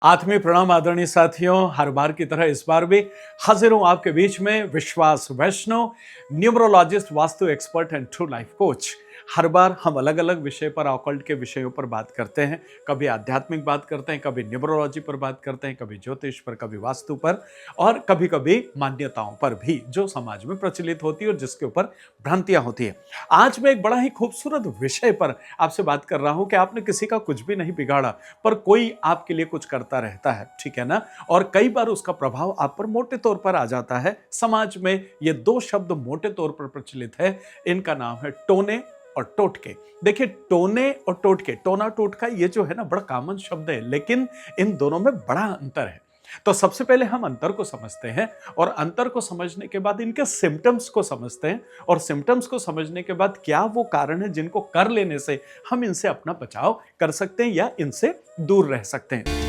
आत्मीय प्रणाम आदरणीय साथियों, हर बार की तरह इस बार भी हाजिर हूं आपके बीच में Vishwas Vaishnav, numerologist, vastu expert and true life coach. हर बार हम अलग अलग विषय पर, ऑकल्ट के विषयों पर बात करते हैं। कभी आध्यात्मिक बात करते हैं, कभी न्यूमरोलॉजी पर बात करते हैं, कभी ज्योतिष पर, कभी वास्तु पर और कभी कभी मान्यताओं पर भी, जो समाज में प्रचलित होती है और जिसके ऊपर भ्रांतियां होती है। आज मैं एक बड़ा ही खूबसूरत विषय पर आपसे बात कर रहा हूं कि आपने किसी का कुछ भी नहीं बिगाड़ा, पर कोई आपके लिए कुछ करता रहता है, ठीक है ना। और कई बार उसका प्रभाव आप पर मोटे तौर पर आ जाता है। समाज में ये दो शब्द मोटे तौर पर प्रचलित है। इनका नाम है टोने और टोटके। देखिए, टोने और टोटके, टोना टोटका, ये जो है ना, बड़ा कॉमन शब्द है, लेकिन इन दोनों में बड़ा अंतर है। तो सबसे पहले हम अंतर को समझते हैं और अंतर को समझने के बाद इनके सिम्टम्स को समझते हैं और सिम्टम्स को समझने के बाद क्या वो कारण है जिनको कर लेने से हम इनसे अपना बचाव कर सकते हैं या इनसे दूर रह सकते हैं।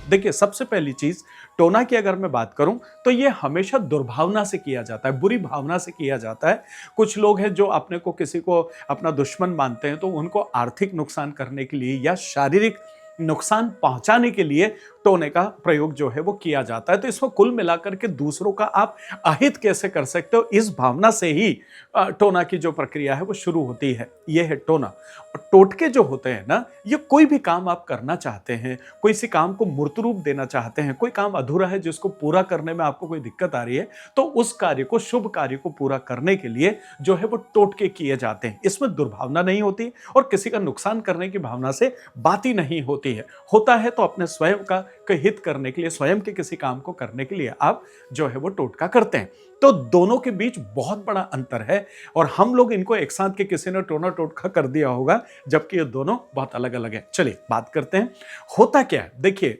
देखिए, सबसे पहली चीज, टोना की अगर मैं बात करूं तो ये हमेशा दुर्भावना से किया जाता है, बुरी भावना से किया जाता है। कुछ लोग हैं जो अपने को, किसी को अपना दुश्मन मानते हैं, तो उनको आर्थिक नुकसान करने के लिए या शारीरिक नुकसान पहुंचाने के लिए टोने का प्रयोग जो है वो किया जाता है। तो इसमें कुल मिलाकर के दूसरों का आप अहित कैसे कर सकते हो, इस भावना से ही टोना की जो प्रक्रिया है वो शुरू होती है। ये है टोना। और टोटके जो होते हैं ना, ये कोई भी काम आप करना चाहते हैं, कोई सी काम को मूर्त रूप देना चाहते हैं, कोई काम अधूरा है जिसको पूरा करने में आपको कोई दिक्कत आ रही है, तो उस कार्य को, शुभ कार्य को पूरा करने के लिए जो है वो टोटके किए जाते हैं। इसमें दुर्भावना नहीं होती और किसी का नुकसान करने की भावना से बात ही नहीं होती है। होता है तो अपने स्वयं का हित करने के लिए, स्वयं के किसी काम को करने के लिए आप जो है वो टोटका करते हैं। तो दोनों के बीच बहुत बड़ा अंतर है और हम लोग इनको एक साथ के किसी ने टोना टोटका कर दिया होगा, जबकि ये दोनों बहुत अलग अलग है। चलिए बात करते हैं, होता क्या है। देखिए,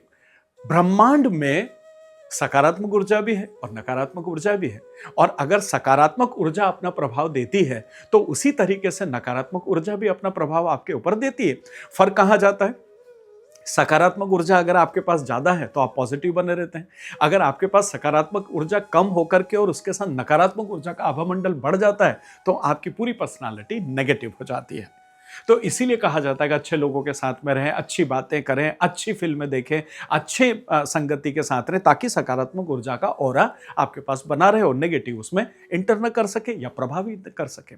ब्रह्मांड में सकारात्मक ऊर्जा भी है और नकारात्मक ऊर्जा भी है। और अगर सकारात्मक ऊर्जा अपना प्रभाव देती है तो उसी तरीके से नकारात्मक ऊर्जा भी अपना प्रभाव आपके ऊपर देती है। फर्क कहां जाता है? सकारात्मक ऊर्जा अगर आपके पास ज्यादा है तो आप पॉजिटिव बने रहते हैं। अगर आपके पास सकारात्मक ऊर्जा कम होकर के और उसके साथ नकारात्मक ऊर्जा का आभामंडल बढ़ जाता है तो आपकी पूरी पर्सनालिटी नेगेटिव हो जाती है। तो इसीलिए कहा जाता है कि अच्छे लोगों के साथ में रहें, अच्छी बातें करें, अच्छी फिल्में देखें, अच्छे संगति के साथ रहें, ताकि सकारात्मक ऊर्जा का ऑरा आपके पास बना रहे और नेगेटिव उसमें इंटर न कर सके या प्रभावित कर सके।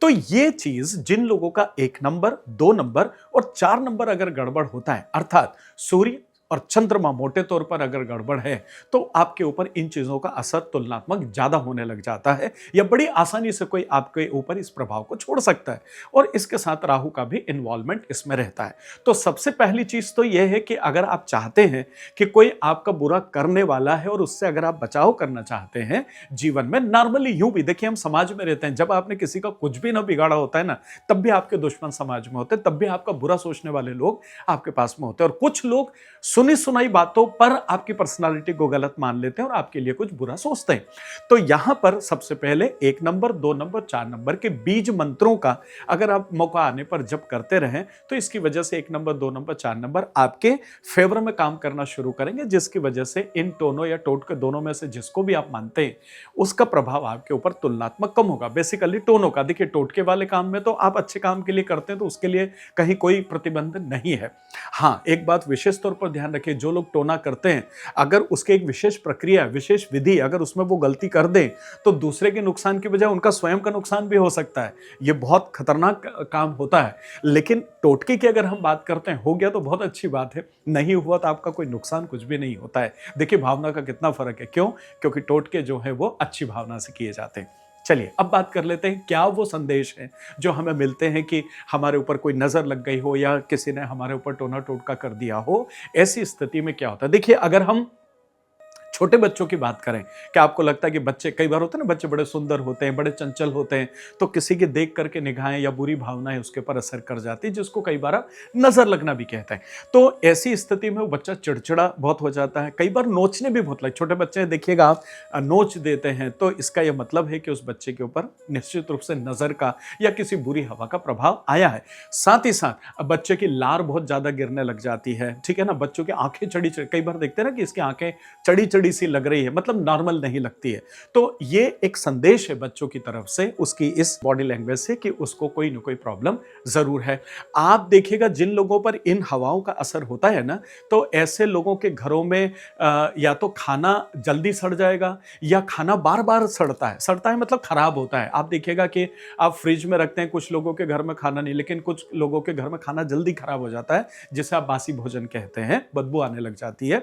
तो ये चीज जिन लोगों का 1 नंबर, 2 नंबर और 4 नंबर अगर गड़बड़ होता है, अर्थात सूर्य और चंद्रमा मोटे तौर पर अगर गड़बड़ है, तो आपके ऊपर इन चीजों का असर तुलनात्मक ज्यादा होने लग जाता है या बड़ी आसानी से कोई आपके ऊपर इस प्रभाव को छोड़ सकता है। और इसके साथ राहु का भी इन्वॉल्वमेंट इसमें रहता है। तो सबसे पहली चीज तो यह है कि अगर आप चाहते हैं कि कोई आपका बुरा करने वाला है और उससे अगर आप बचाव करना चाहते हैं जीवन में, नॉर्मली यूं भी देखिए, हम समाज में रहते हैं, जब आपने किसी का कुछ भी ना बिगाड़ा होता है ना, तब भी आपके दुश्मन समाज में होते हैं, तब भी आपका बुरा सोचने वाले लोग आपके पास में होते हैं। और कुछ लोग सुनी सुनाई बातों पर आपकी पर्सनालिटी को गलत मान लेते हैं और आपके लिए कुछ बुरा सोचते हैं। तो यहां पर सबसे पहले 1 नंबर, 2 नंबर, 4 नंबर के बीज मंत्रों का अगर आप मौका आने पर जप करते रहें तो इसकी वजह से 1 नंबर, 2 नंबर, 4 नंबर आपके फेवर में काम करना शुरू करेंगे, जिसकी वजह से इन टोनों या टोटके दोनों में से जिसको भी आप मानते हैं उसका प्रभाव आपके ऊपर तुलनात्मक कम होगा। बेसिकली टोनों का, देखिए, टोटके वाले काम में तो आप अच्छे काम के लिए करते हैं तो उसके लिए कहीं कोई प्रतिबंध नहीं है। हाँ, एक बात विशेष तौर पर ध्यान रखिए, जो लोग टोना करते हैं, अगर उसके एक विशेष प्रक्रिया, विशेष विधि, अगर उसमें वो गलती कर दें तो दूसरे के नुकसान की बजाय उनका स्वयं का नुकसान भी हो सकता है। ये बहुत खतरनाक काम होता है। लेकिन टोटके की अगर हम बात करते हैं, हो गया तो बहुत अच्छी बात है, नहीं हुआ तो आपका कोई नुकसान कुछ भी नहीं होता है। देखिए, भावना का कितना फर्क है। क्यों? क्योंकि टोटके जो है वो अच्छी भावना से किए जाते हैं। चलिए अब बात कर लेते हैं, क्या वो संदेश है जो हमें मिलते हैं कि हमारे ऊपर कोई नजर लग गई हो या किसी ने हमारे ऊपर टोना टोटका कर दिया हो। ऐसी स्थिति में क्या होता है? देखिए, अगर हम छोटे बच्चों की बात करें, क्या आपको लगता है कि बच्चे, कई बार होते हैं ना, बच्चे बड़े सुंदर होते हैं, बड़े चंचल होते हैं, तो किसी के देख करके निगाहें या बुरी भावनाएं उसके ऊपर असर कर जाती है, जिसको कई बार आप नजर लगना भी कहते हैं। तो ऐसी स्थिति में वो बच्चा चिड़चिड़ा बहुत हो जाता है, कई बार नोचने भी बहुत लगे। छोटे बच्चे देखिएगा आप नोच देते हैं, तो इसका यह मतलब है कि उस बच्चे के ऊपर निश्चित रूप से नजर का या किसी बुरी हवा का प्रभाव आया है। साथ ही साथ अब बच्चे की लार बहुत ज्यादा गिरने लग जाती है, ठीक है ना, बच्चों की आंखें चढ़ी चढ़ी, कई बार देखते हैं ना कि इसकी आंखें चढ़ी चढ़ी सी लग रही है, मतलब नॉर्मल नहीं लगती है। तो ये एक संदेश है बच्चों की तरफ से उसकी इस बॉडी लैंग्वेज से कि उसको कोई ना कोई प्रॉब्लम जरूर है। आप देखिएगा जिन लोगों पर इन हवाओं का असर होता है ना, तो ऐसे लोगों के घरों में या तो खाना जल्दी सड़ जाएगा या खाना बार बार सड़ता है मतलब खराब होता है। आप देखिएगा कि आप फ्रिज में रखते हैं, कुछ लोगों के घर में खाना नहीं, लेकिन कुछ लोगों के घर में खाना जल्दी खराब हो जाता है, जिसे आप बासी भोजन कहते हैं, बदबू आने लग जाती है।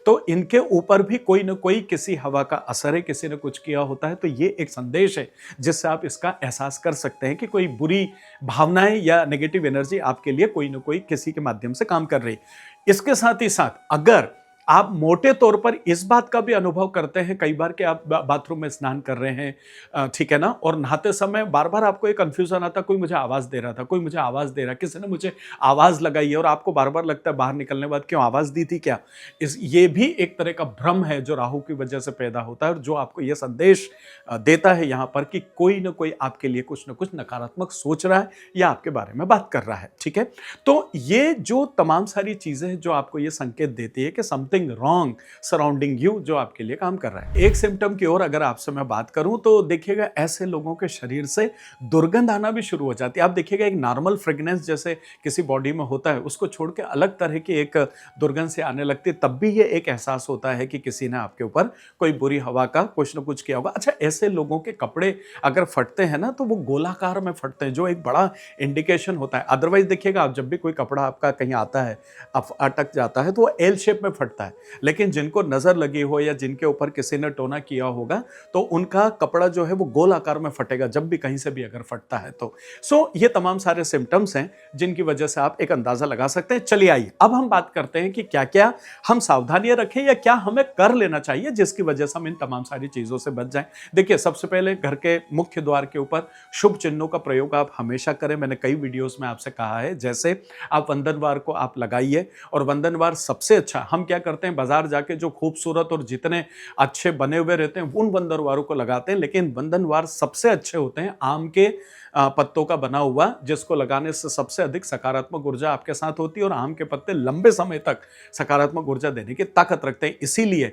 तो इनके ऊपर भी कोई ना कोई किसी हवा का असर है, किसी ने कुछ किया होता है। तो ये एक संदेश है जिससे आप इसका एहसास कर सकते हैं कि कोई बुरी भावनाएं या नेगेटिव एनर्जी आपके लिए कोई ना कोई किसी के माध्यम से काम कर रही है। इसके साथ ही साथ अगर आप मोटे तौर पर इस बात का भी अनुभव करते हैं कई बार कि आप बाथरूम में स्नान कर रहे हैं, ठीक है ना, और नहाते समय बार बार आपको एक कंफ्यूजन आता, कोई मुझे आवाज दे रहा था, कोई मुझे आवाज दे रहा, किसी ने मुझे आवाज लगाई है, और आपको बार बार लगता है बाहर निकलने बाद क्यों आवाज दी थी क्या। ये भी एक तरह का भ्रम है जो राहु की वजह से पैदा होता है, और जो आपको यह संदेश देता है यहां पर कि कोई ना कोई आपके लिए कुछ ना कुछ नकारात्मक सोच रहा है या आपके बारे में बात कर रहा है, ठीक है। तो ये जो तमाम सारी चीजें हैं जो आपको ये संकेत देती है कि समथिंग रॉन्ग सराउंडिंग यू, जो आपके लिए काम कर रहा है। एक सिम्टम की ओर अगर आपसे मैं बात करूं तो देखिएगा ऐसे लोगों के शरीर से दुर्गंध आना भी शुरू हो जाती है। आप देखिएगा एक नॉर्मल फ्रेग्रेंस जैसे किसी बॉडी में होता है, उसको छोड़ के अलग तरह की एक दुर्गंध से आने लगती है, तब भी ये एक एहसास होता है कि किसी ने आपके ऊपर कोई बुरी हवा का कुछ ना कुछ किया होगा। अच्छा, ऐसे लोगों के कपड़े अगर फटते हैं ना तो वो गोलाकार में फटते हैं, जो एक बड़ा इंडिकेशन होता है। अदरवाइज देखिएगा आप जब भी कोई कपड़ा आपका कहीं आता है, अटक जाता है, तो वो एल शेप में फटता है। लेकिन जिनको नजर लगी हो या जिनके ऊपर किसी ने टोना किया होगा, तो उनका कपड़ा जो है वो गोल आकार में फटेगा जब भी कहीं से भी अगर फटता है तो। ये तमाम सारे सिम्टम्स हैं जिनकी वजह से आप एक अंदाजा लगा सकते हैं। चलिए आइए अब हम बात करते हैं कि क्या क्या हम सावधानियां रखें या क्या हमें कर लेना चाहिए जिसकी वजह से हम इन तमाम सारी चीजों से बच जाएं। देखिए, सबसे पहले घर के मुख्य द्वार के ऊपर शुभ चिन्हों का प्रयोग आप हमेशा करें। मैंने कई वीडियोस में आपसे कहा है, जैसे आप वंदनवार को आप लगाइए, और वंदनवार सबसे अच्छा हम क्या करते हैं, बाजार जाके जो खूबसूरत और जितने अच्छे बने हुए रहते हैं उन वंदनवारों को लगाते हैं, लेकिन वंदनवार सबसे अच्छे होते हैं आम के पत्तों का बना हुआ, जिसको लगाने से सबसे अधिक सकारात्मक ऊर्जा आपके साथ होती है, और आम के पत्ते लंबे समय तक सकारात्मक ऊर्जा देने की ताकत रखते हैं। इसीलिए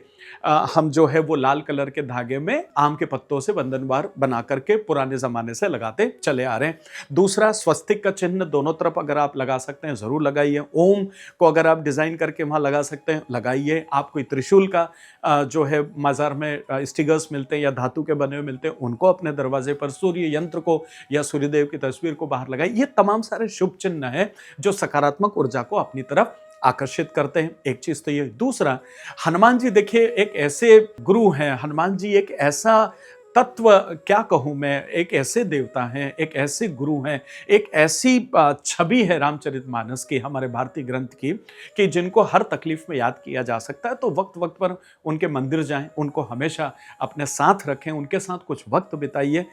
हम जो है वो लाल कलर के धागे में आम के पत्तों से वंदनवार बना करके पुराने जमाने से लगाते चले आ रहे हैं। दूसरा, स्वस्तिक का चिन्ह दोनों तरफ अगर आप लगा सकते हैं जरूर लगाइए। ओम को अगर आप डिजाइन करके वहां लगा सकते हैं लगाइए। आप कोई त्रिशूल का जो है बाजार में स्टिकर्स मिलते हैं या धातु के बने हुए मिलते हैं, उनको अपने दरवाजे पर, सूर्य यंत्र को या सूर्यदेव की तस्वीर को बाहर लगाइए। ये तमाम सारे शुभ चिन्ह हैं जो सकारात्मक ऊर्जा को अपनी तरफ आकर्षित करते हैं। एक चीज तो ये। दूसरा, हनुमान जी देखिए एक ऐसे गुरु हैं, हनुमान जी एक ऐसा तत्व, क्या कहूं मैं, एक ऐसे देवता हैं, एक ऐसे गुरु हैं, एक ऐसी छवि है रामचरितमानस की, हमारे भारतीय ग्रंथ की, कि जिनको हर तकलीफ में याद किया जा सकता है। तो वक्त वक्त पर उनके मंदिर जाएं, उनको हमेशा अपने साथ रखें, उनके साथ कुछ वक्त बिताइए।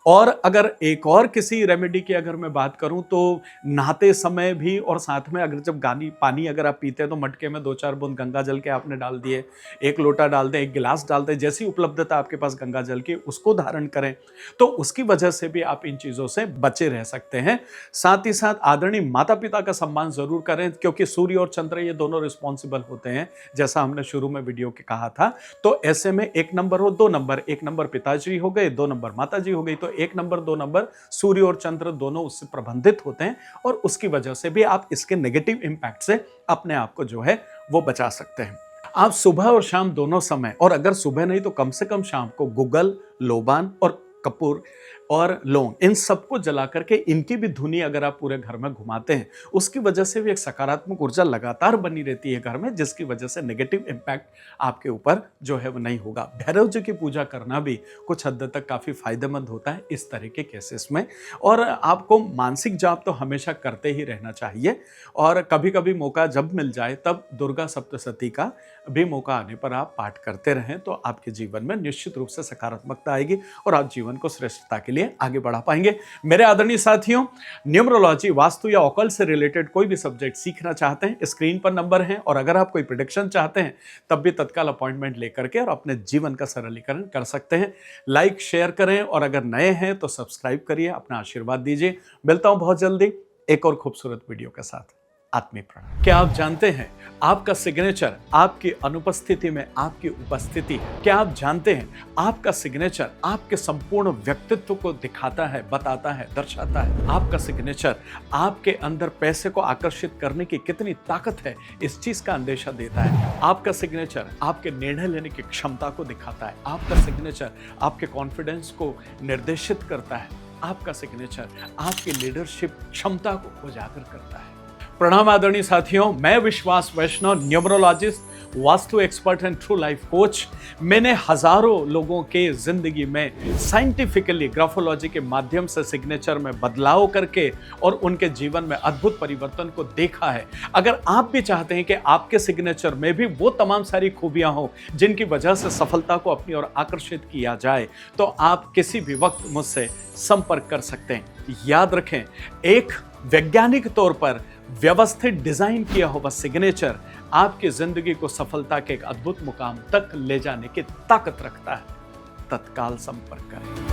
और अगर एक और किसी रेमेडी की अगर मैं बात करूं तो नहाते समय भी, और साथ में अगर जब पानी अगर आप पीते हैं तो मटके में 2-4 बूंद गंगा जल के आपने डाल दिए, 1 लोटा डाल दें, 1 गिलास डाल दें, जैसी उपलब्धता आपके पास गंगा जल की उसको धारण करें, तो उसकी वजह से भी आप इन चीजों से बचे रह सकते हैं। साथ ही साथ आदरणीय माता पिता का सम्मान जरूर करें, क्योंकि सूर्य और चंद्र ये दोनों रिस्पॉन्सिबल होते हैं, जैसा हमने शुरू में वीडियो के कहा था। तो ऐसे में 1 नंबर और 2 नंबर, 1 नंबर पिताजी हो गए, 2 नंबर माताजी हो गई, तो 1 नंबर 2 नंबर सूर्य और चंद्र दोनों उससे प्रबंधित होते हैं, और उसकी वजह से भी आप इसके नेगेटिव इंपैक्ट से अपने आप को जो है वो बचा सकते हैं। आप सुबह और शाम दोनों समय, और अगर सुबह नहीं तो कम से कम शाम को गुगल, लोबान और कपूर और लौंग, इन सबको जला करके इनकी भी धुनी अगर आप पूरे घर में घुमाते हैं, उसकी वजह से भी एक सकारात्मक ऊर्जा लगातार बनी रहती है घर में, जिसकी वजह से नेगेटिव इम्पैक्ट आपके ऊपर जो है वो नहीं होगा। भैरव जी की पूजा करना भी कुछ हद तक काफ़ी फायदेमंद होता है इस तरह के केसेस में। और आपको मानसिक जाप तो हमेशा करते ही रहना चाहिए, और कभी कभी मौका जब मिल जाए तब दुर्गा सप्तशती का भी मौका आने पर आप पाठ करते रहें, तो आपके जीवन में निश्चित रूप से सकारात्मकता आएगी और आप जीवन को श्रेष्ठता के लिए आगे बढ़ा पाएंगे। मेरे आदरणीय साथियों, न्यूमरोलॉजी, वास्तु या ऑकल्ट से रिलेटेड कोई भी सब्जेक्ट सीखना चाहते हैं, स्क्रीन पर नंबर है, और अगर आप कोई प्रेडिक्शन चाहते हैं तब भी तत्काल अपॉइंटमेंट लेकर के और अपने जीवन का सरलीकरण कर सकते हैं। लाइक शेयर करें, और अगर नए हैं तो सब्सक्राइब करिए, अपना आशीर्वाद दीजिए। मिलता हूं बहुत जल्दी एक और खूबसूरत वीडियो के साथ। आत्मीय प्रणाम। क्या आप जानते हैं आपका सिग्नेचर आपकी अनुपस्थिति में आपकी उपस्थिति है? क्या आप जानते हैं आपका सिग्नेचर आपके संपूर्ण व्यक्तित्व को दिखाता है, बताता है, दर्शाता है? आपका सिग्नेचर आपके अंदर पैसे को आकर्षित करने की कितनी ताकत है, इस चीज का अंदेशा देता है। आपका सिग्नेचर आपके निर्णय लेने की क्षमता को दिखाता है। आपका सिग्नेचर आपके कॉन्फिडेंस को निर्देशित करता है। आपका सिग्नेचर आपकी लीडरशिप क्षमता को उजागर करता है। प्रणाम आदरणीय साथियों, मैं Vishwas Vaishnav, numerologist, vastu expert and true life coach. मैंने हजारों लोगों के जिंदगी में साइंटिफिकली ग्राफोलॉजी के माध्यम से सिग्नेचर में बदलाव करके और उनके जीवन में अद्भुत परिवर्तन को देखा है। अगर आप भी चाहते हैं कि आपके सिग्नेचर में भी वो तमाम सारी खूबियां हो जिनकी वजह से सफलता को अपनी ओर आकर्षित किया जाए, तो आप किसी भी वक्त मुझसे संपर्क कर सकते हैं। याद रखें, एक वैज्ञानिक तौर पर व्यवस्थित डिजाइन किया हुआ सिग्नेचर आपकी जिंदगी को सफलता के एक अद्भुत मुकाम तक ले जाने की ताकत रखता है। तत्काल संपर्क करें।